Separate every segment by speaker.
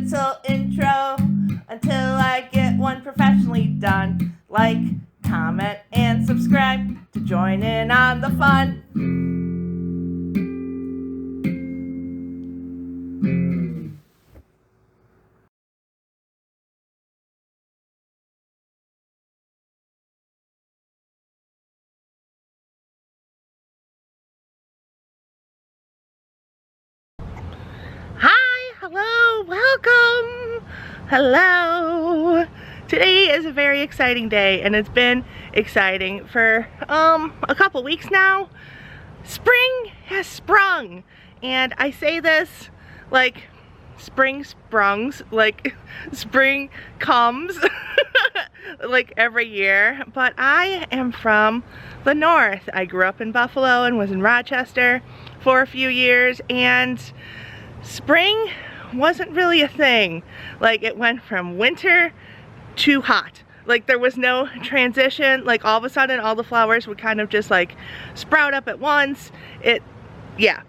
Speaker 1: digital intro until I get one professionally done. Like, comment, and subscribe to join in on the fun. Hi, hello, welcome, hello. Today is a very exciting day, and it's been exciting for a couple weeks now. Spring has sprung, and I say this like spring sprungs, like spring comes like every year, but I am from the north. I grew up in Buffalo and was in Rochester for a few years, and spring wasn't really a thing. Like, it went from winter to hot. Like, there was no transition. Like, all of a sudden all the flowers would kind of just like sprout up at once. Yeah.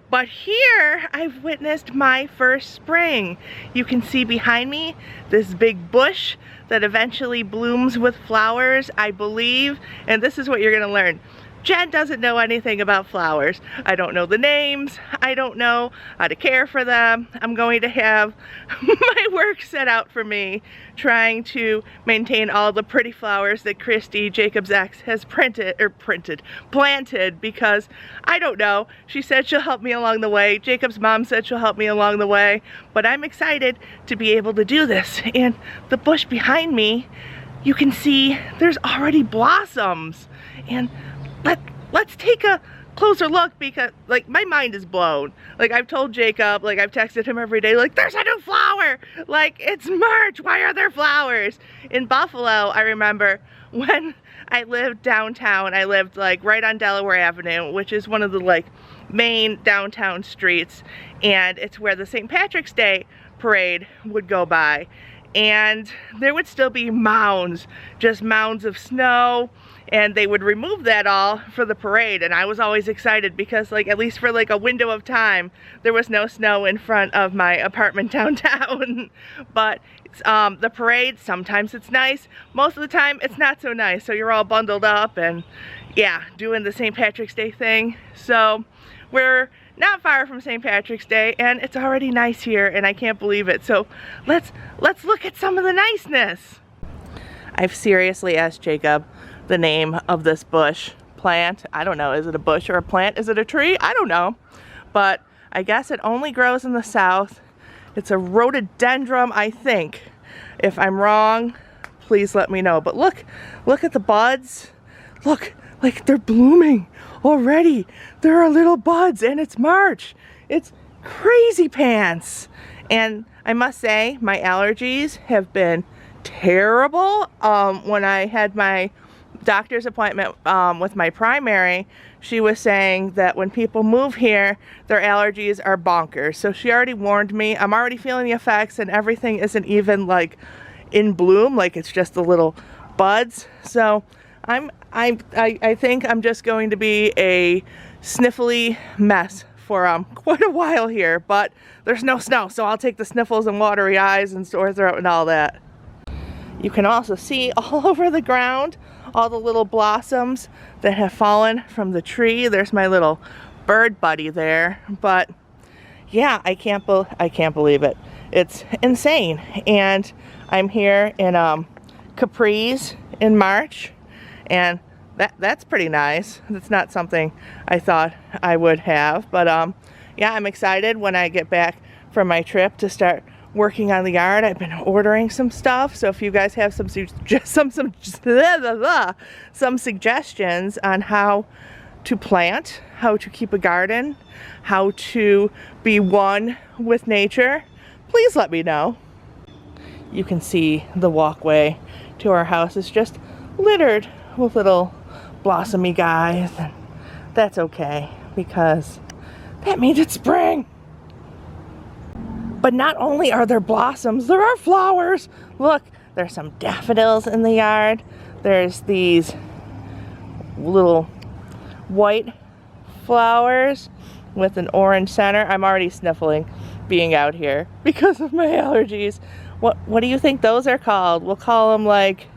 Speaker 1: But here I've witnessed my first spring. You can see behind me this big bush that eventually blooms with flowers, I believe, and this is what you're gonna learn. Jen doesn't know anything about flowers. I don't know the names. I don't know how to care for them. I'm going to have my work set out for me trying to maintain all the pretty flowers that Christy, Jacob's ex, has planted, because I don't know. She said she'll help me along the way. Jacob's mom said she'll help me along the way, but I'm excited to be able to do this. And the bush behind me, you can see there's already blossoms. And let's take a closer look, because like my mind is blown. Like, I've told Jacob, like I've texted him every day, like, there's a new flower, like it's March, why are there flowers? In Buffalo, I remember when I lived downtown, I lived like right on Delaware Avenue, which is one of the like main downtown streets, and it's where the St. Patrick's Day parade would go by, and there would still be mounds, just mounds of snow, and they would remove that all for the parade. And I was always excited because, like, at least for like a window of time, there was no snow in front of my apartment downtown. But the parade, sometimes it's nice, most of the time it's not so nice, so you're all bundled up and yeah, doing the St. Patrick's Day thing. So we're not far from St. Patrick's Day, and it's already nice here, and I can't believe it. So let's look at some of the niceness. I've seriously asked Jacob the name of this bush plant. I don't know, is it a bush or a plant? Is it a tree? I don't know, but I guess it only grows in the south. It's a rhododendron, I think. If I'm wrong, please let me know. But look at the buds. Look, like they're blooming already. There are little buds, and it's March. It's crazy pants. And I must say, my allergies have been terrible. When I had my doctor's appointment with my primary, she was saying that when people move here, their allergies are bonkers. So she already warned me. I'm already feeling the effects, and everything isn't even like in bloom, like it's just the little buds. So I think I'm just going to be a sniffly mess for quite a while here, but there's no snow, so I'll take the sniffles and watery eyes and sore throat and all that. You can also see all over the ground all the little blossoms that have fallen from the tree. There's my little bird buddy there, but yeah, I can't believe it. It's insane. And I'm here in Capri's in March, and that's pretty nice. That's not something I thought I would have, but yeah, I'm excited when I get back from my trip to start working on the yard. I've been ordering some stuff, so if you guys have some suggestions on how to plant, how to keep a garden, how to be one with nature, please let me know. You can see the walkway to our house is just littered with little blossomy guys, and that's okay because that means it's spring. But not only are there blossoms, there are flowers. Look, there's some daffodils in the yard. There's these little white flowers, with an orange center. I'm already sniffling being out here because of my allergies. What do you think those are called? We'll call them like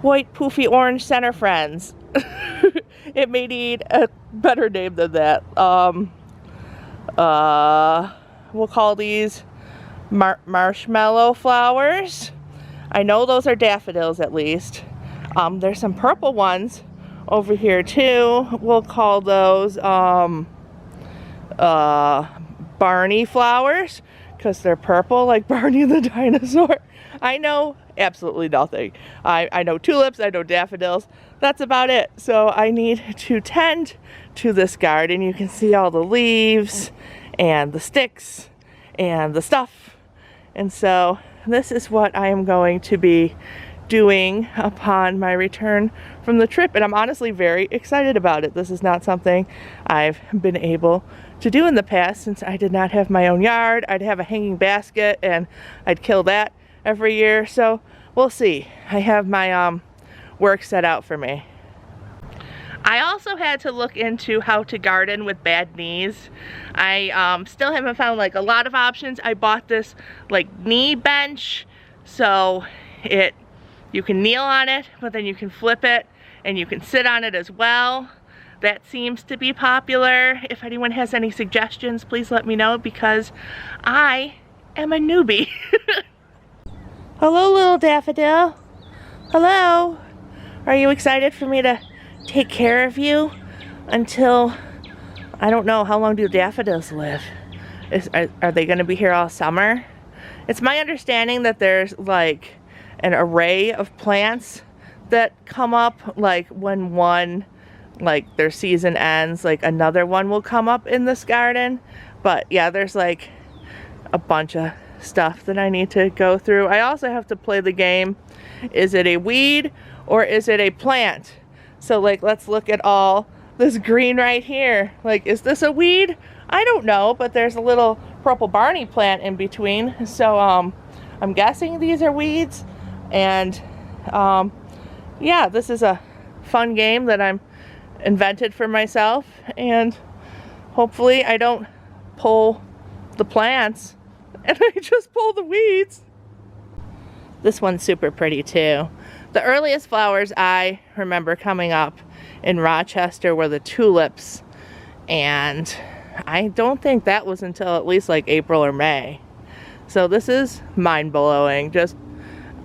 Speaker 1: white poofy orange center friends. It may need a better name than that. We'll call these marshmallow flowers. I know those are daffodils at least. There's some purple ones over here too. We'll call those Barney flowers because they're purple like Barney the dinosaur. I know absolutely nothing. I know tulips, I know daffodils. That's about it. So I need to tend to this garden. You can see all the leaves and the sticks and the stuff. And so this is what I am going to be doing upon my return from the trip, and I'm honestly very excited about it. This is not something I've been able to do in the past since I did not have my own yard. I'd have a hanging basket and I'd kill that every year, so we'll see. I have my work set out for me. I also had to look into how to garden with bad knees. I still haven't found like a lot of options. I bought this like knee bench, so you can kneel on it, but then you can flip it and you can sit on it as well. That seems to be popular. If anyone has any suggestions, please let me know because I am a newbie. Hello, little daffodil. Hello. Are you excited for me to take care of you until, I don't know, how long do daffodils live? Are they gonna be here all summer? It's my understanding that there's like an array of plants that come up, like when one, like their season ends, like another one will come up in this garden. But yeah, there's like a bunch of stuff that I need to go through. I also have to play the game, is it a weed or is it a plant? So like, let's look at all this green right here. Like, is this a weed? I don't know, but there's a little purple Barney plant in between. So I'm guessing these are weeds. And yeah, this is a fun game that I'm invented for myself, and hopefully I don't pull the plants and I just pull the weeds. This one's super pretty too. The earliest flowers I remember coming up in Rochester were the tulips, and I don't think that was until at least like April or May. So this is mind-blowing. Just,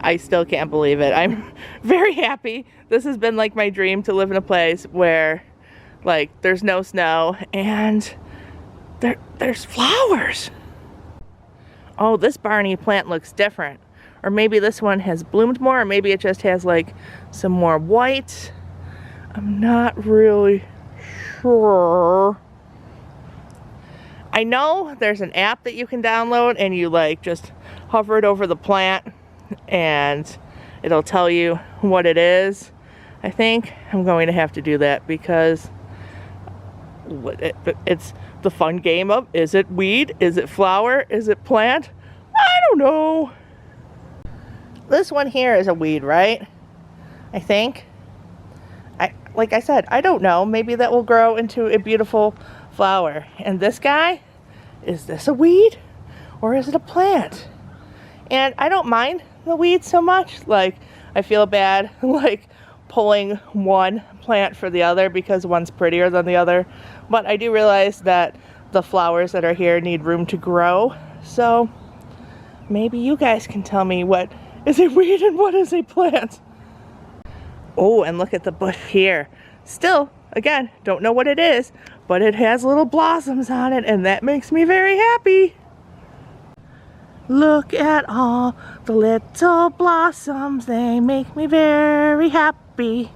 Speaker 1: I still can't believe it. I'm very happy. This has been like my dream, to live in a place where like there's no snow and there's flowers. Oh, this Barney plant looks different. Or maybe this one has bloomed more, or maybe it just has like some more white. I'm not really sure. I know there's an app that you can download and you like just hover it over the plant and it'll tell you what it is. I think I'm going to have to do that because it's the fun game of, is it weed? Is it flower? Is it plant? I don't know. This one here is a weed, right? I think. Like I said, I don't know. Maybe that will grow into a beautiful flower. And this guy, is this a weed or is it a plant? And I don't mind the weeds so much. Like, I feel bad like pulling one plant for the other because one's prettier than the other. But I do realize that the flowers that are here need room to grow. So maybe you guys can tell me what is a weed and what is a plant. Oh, and look at the bush here. Still, again, don't know what it is, but it has little blossoms on it, and that makes me very happy. Look at all the little blossoms, they make me very happy.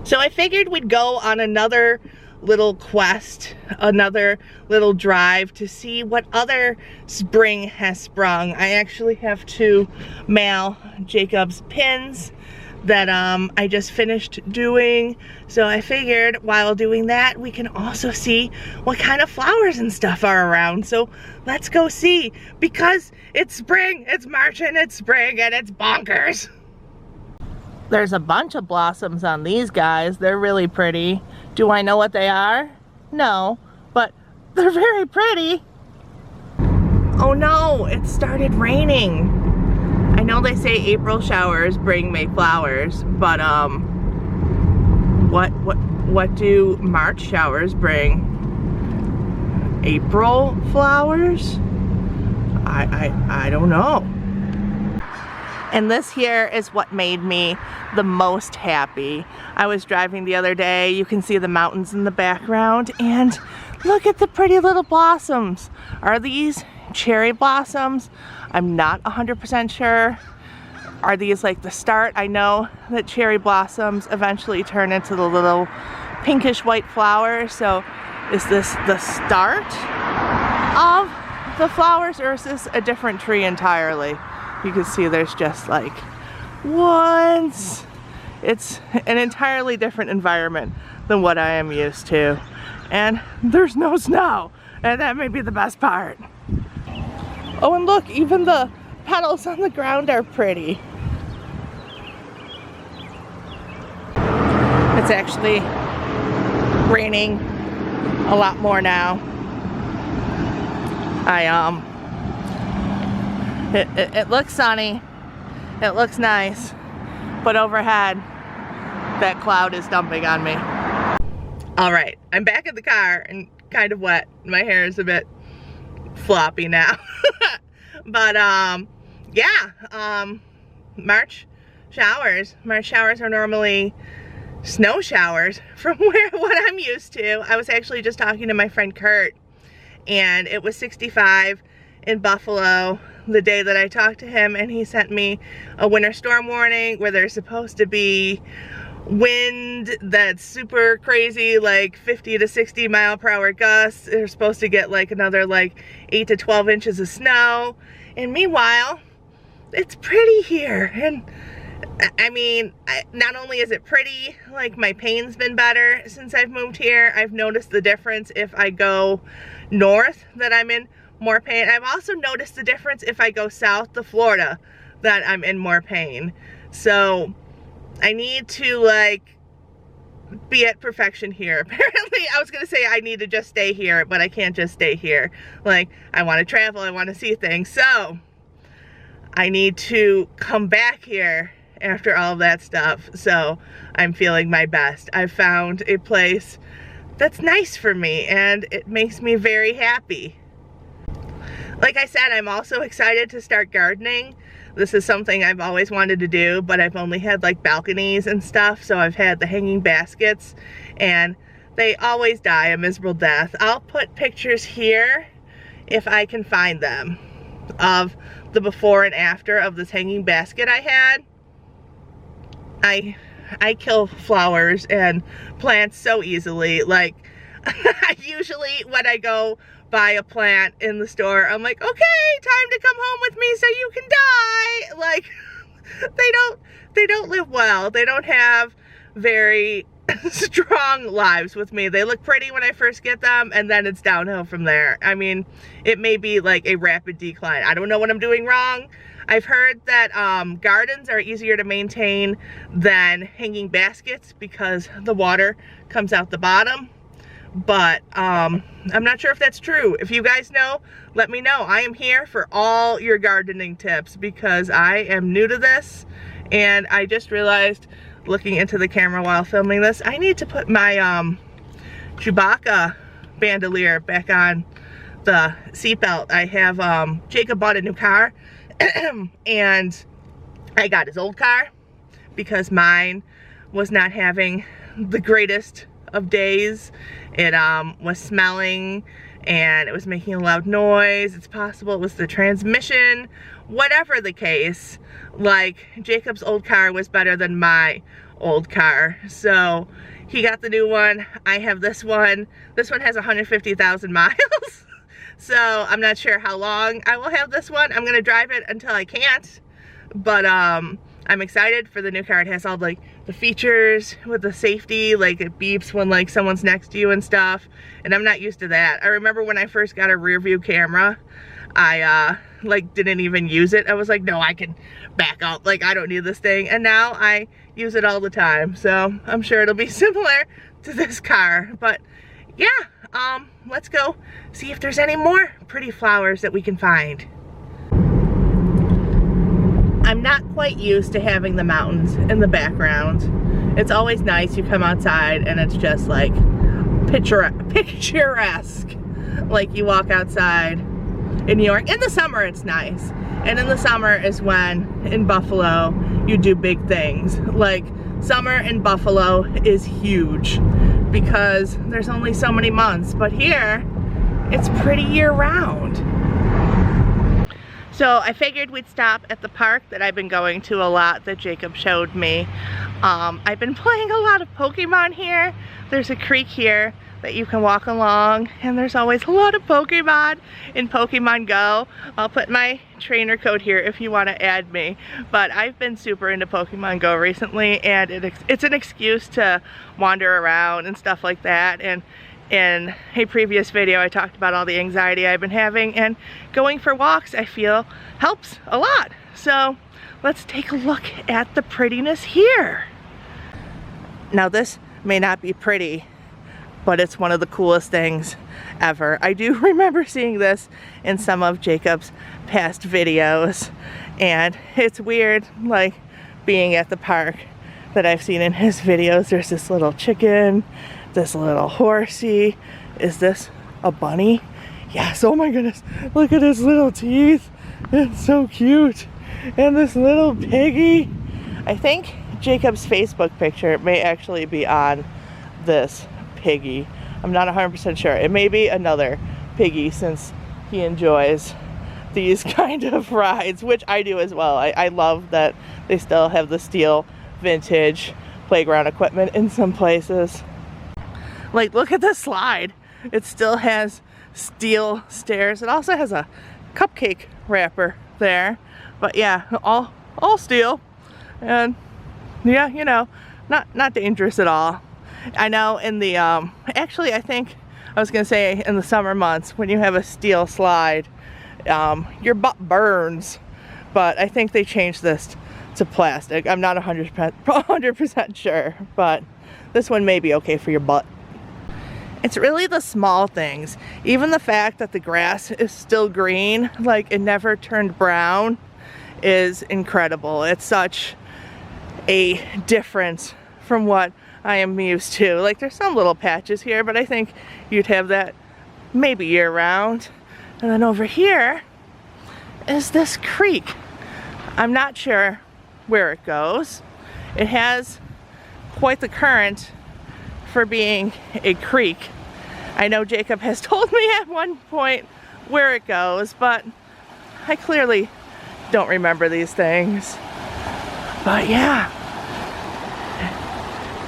Speaker 1: So I figured we'd go on another little quest, another little drive to see what other spring has sprung. I actually have to mail Jacob's pins that I just finished doing. So I figured while doing that, we can also see what kind of flowers and stuff are around. So let's go see, because it's spring, it's March, and it's spring, and it's bonkers. There's a bunch of blossoms on these guys. They're really pretty. Do I know what they are? No, but they're very pretty. Oh no, it started raining. I know they say April showers bring May flowers, but what do March showers bring? April flowers? I don't know. And this here is what made me the most happy. I was driving the other day, you can see the mountains in the background, and look at the pretty little blossoms. Are these cherry blossoms? I'm not 100% sure. Are these like the start? I know that cherry blossoms eventually turn into the little pinkish white flowers, so is this the start of the flowers, or is this a different tree entirely? You can see there's just like woods. It's an entirely different environment than what I am used to. And there's no snow, and that may be the best part. Oh, and look, even the petals on the ground are pretty. It's actually raining a lot more now. It looks sunny, it looks nice, but overhead, that cloud is dumping on me. All right, I'm back in the car and kind of wet. My hair is a bit floppy now. But yeah, March showers are normally snow showers from what I'm used to. I was actually just talking to my friend Kurt, and it was 65 in Buffalo the day that I talked to him, and he sent me a winter storm warning where there's supposed to be wind that's super crazy, like 50 to 60 mile per hour gusts. They're supposed to get like another like 8 to 12 inches of snow, and meanwhile it's pretty here. And I mean, not only is it pretty, like my pain's been better since I've moved here. I've noticed the difference if I go north, that I'm in more pain. I've also noticed the difference if I go south to Florida, that I'm in more pain. So I need to like be at perfection here. Apparently, I was gonna say I need to just stay here, but I can't just stay here. Like, I want to travel, I want to see things, so I need to come back here after all of that stuff. So I'm feeling my best. I've found a place that's nice for me, and it makes me very happy. Like I said, I'm also excited to start gardening. This is something I've always wanted to do, but I've only had like balconies and stuff, so I've had the hanging baskets, and they always die a miserable death. I'll put pictures here, if I can find them, of the before and after of this hanging basket I had. I kill flowers and plants so easily. Like, usually when I go buy a plant in the store, I'm like, okay, time to come home with me so you can die. Like, they don't live well. They don't have very strong lives with me. They look pretty when I first get them, and then it's downhill from there. I mean, it may be like a rapid decline. I don't know what I'm doing wrong. I've heard that gardens are easier to maintain than hanging baskets because the water comes out the bottom. But I'm not sure if that's true. If you guys know, let me know. I am here for all your gardening tips because I am new to this, and I just realized, looking into the camera while filming this, I need to put my Chewbacca bandolier back on the seatbelt. I have, Jacob bought a new car, and I got his old car because mine was not having the greatest of days. It was smelling, and it was making a loud noise. It's possible it was the transmission. Whatever the case, like, Jacob's old car was better than my old car. So he got the new one. I have this one. This one has 150,000 miles. So I'm not sure how long I will have this one. I'm gonna drive it until I can't. But I'm excited for the new car. It has all like the features with the safety, like it beeps when like someone's next to you and stuff. And I'm not used to that. I remember when I first got a rear view camera, I like didn't even use it. I was like, no, I can back up. Like, I don't need this thing. And now I use it all the time. So I'm sure it'll be similar to this car. But yeah, let's go see if there's any more pretty flowers that we can find. I'm not quite used to having the mountains in the background. It's always nice, you come outside and it's just like picturesque. Like you walk outside in New York. In the summer it's nice. And in the summer is when, in Buffalo, you do big things. Like, summer in Buffalo is huge because there's only so many months. But here, it's pretty year-round. So I figured we'd stop at the park that I've been going to a lot that Jacob showed me. I've been playing a lot of Pokemon here. There's a creek here that you can walk along, and there's always a lot of Pokemon in Pokemon Go. I'll put my trainer code here if you want to add me, but I've been super into Pokemon Go recently, and it's an excuse to wander around and stuff like that. And in a previous video I talked about all the anxiety I've been having, and going for walks I feel helps a lot. So let's take a look at the prettiness here. Now this may not be pretty, but it's one of the coolest things ever. I do remember seeing this in some of Jacob's past videos, and it's weird, like, being at the park that I've seen in his videos. There's this little chicken, this little horsey. Is this a bunny? Yes, oh my goodness, look at his little teeth. It's so cute. And this little piggy. I think Jacob's Facebook picture may actually be on this piggy. I'm not 100% sure. It may be another piggy since he enjoys these kind of rides, which I do as well. I love that they still have the steel vintage playground equipment in some places. Like, look at this slide. It still has steel stairs. It also has a cupcake wrapper there. But yeah, all steel. And yeah, you know, not dangerous at all. I know in the, actually I think, I was gonna say in the summer months when you have a steel slide, your butt burns, but I think they changed this to plastic. I'm not 100% sure, but this one may be okay for your butt. It's really the small things. Even the fact that the grass is still green, like it never turned brown, is incredible. It's such a difference from what I am used to. Like, there's some little patches here, but I think you'd have that maybe year round. And then over here is this creek. I'm not sure where it goes. It has quite the current for being a creek. I know Jacob has told me at one point where it goes, but I clearly don't remember these things. But yeah,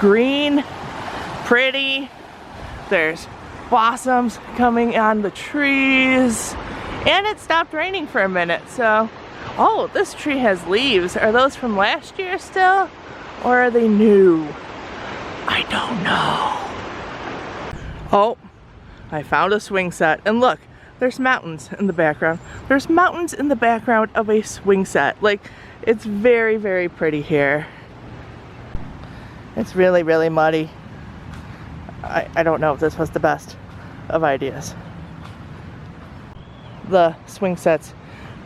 Speaker 1: green, pretty. There's blossoms coming on the trees, and it stopped raining for a minute. So, oh, this tree has leaves. Are those from last year still, or are they new? I don't know. Oh, I found a swing set, and look, there's mountains in the background. There's mountains in the background of a swing set. Like, it's very, very pretty here. It's really, really muddy. I don't know if this was the best of ideas. The swing set's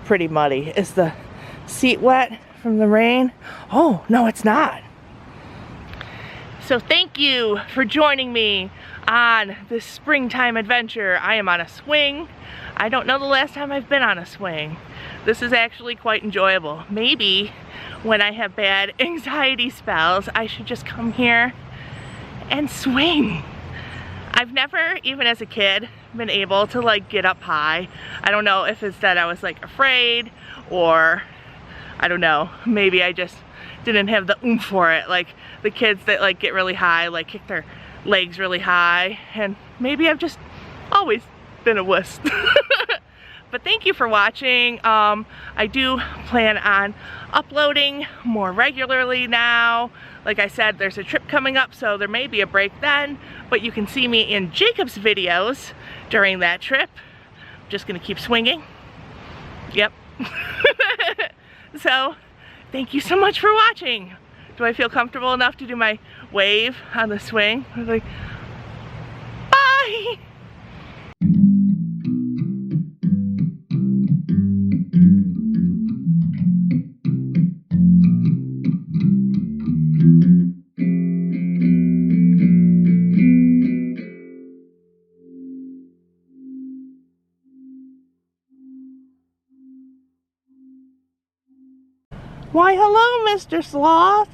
Speaker 1: pretty muddy. Is the seat wet from the rain? Oh, no, it's not. So thank you for joining me on this springtime adventure. I am on a swing. I don't know the last time I've been on a swing. This is actually quite enjoyable. Maybe when I have bad anxiety spells, I should just come here and swing. I've never, even as a kid, been able to like get up high. I don't know if it's that I was like afraid, or I don't know, maybe I just didn't have the oomph for it. Like the kids that like get really high, like kick their legs really high, and maybe I've just always been a wuss. But thank you for watching. I do plan on uploading more regularly now. Like I said, there's a trip coming up, so there may be a break then, but you can see me in Jacob's videos during that trip. I'm just gonna keep swinging. Yep. So, thank you so much for watching. Do I feel comfortable enough to do my wave on the swing? I was like, bye! Why, hello, Mr. Sloth.